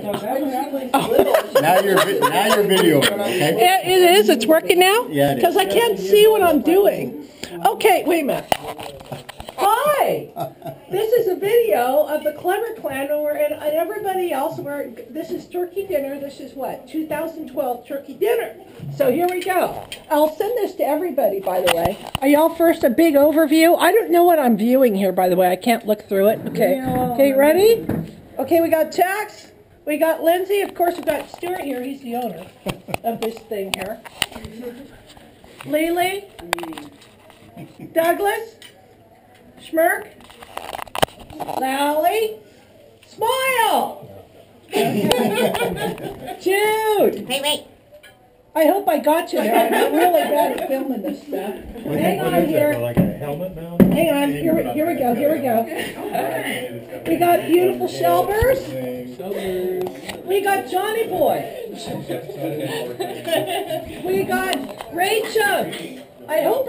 Now you're videoing, okay? It is. It's working now? Yeah, it is. Because I can't see what I'm doing. Okay, wait a minute. Hi! This is a video of the Clever Clan and everybody else. This is turkey dinner. This is what? 2012 turkey dinner. So here we go. I'll send this to everybody, by the way. Are y'all first a big overview? I don't know what I'm viewing here, by the way. I can't look through it. Okay. Okay, ready? Okay, we got Tex. We got Lindsay. Of course, we got Stuart here. He's the owner of this thing here. Lily. Douglas. Schmirk. Lally. Smile. Jude. Wait. I hope I got you there. I'm really bad at filming this stuff. Hang on here. Like a helmet now? Hang on. Here we go. We got beautiful Shelbers. We got Johnny Boy. We got Rachel. I hope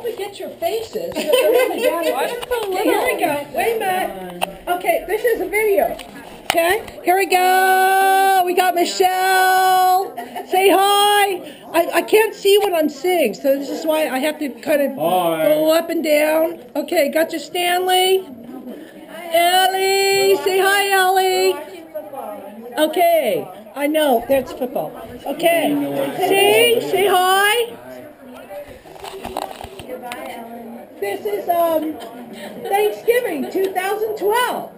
we get your faces. They're really bad at this. Okay, here we go. Wait a minute. Okay, this is a video. Okay, here we go. We got Michelle. Say hi. I can't see what I'm seeing, so this is why I have to kind of go up and down. Okay, got you, Stanley. Ellie. Say hi, Ellie. Okay, I know, that's football. Okay, say hi. This is Thanksgiving 2012.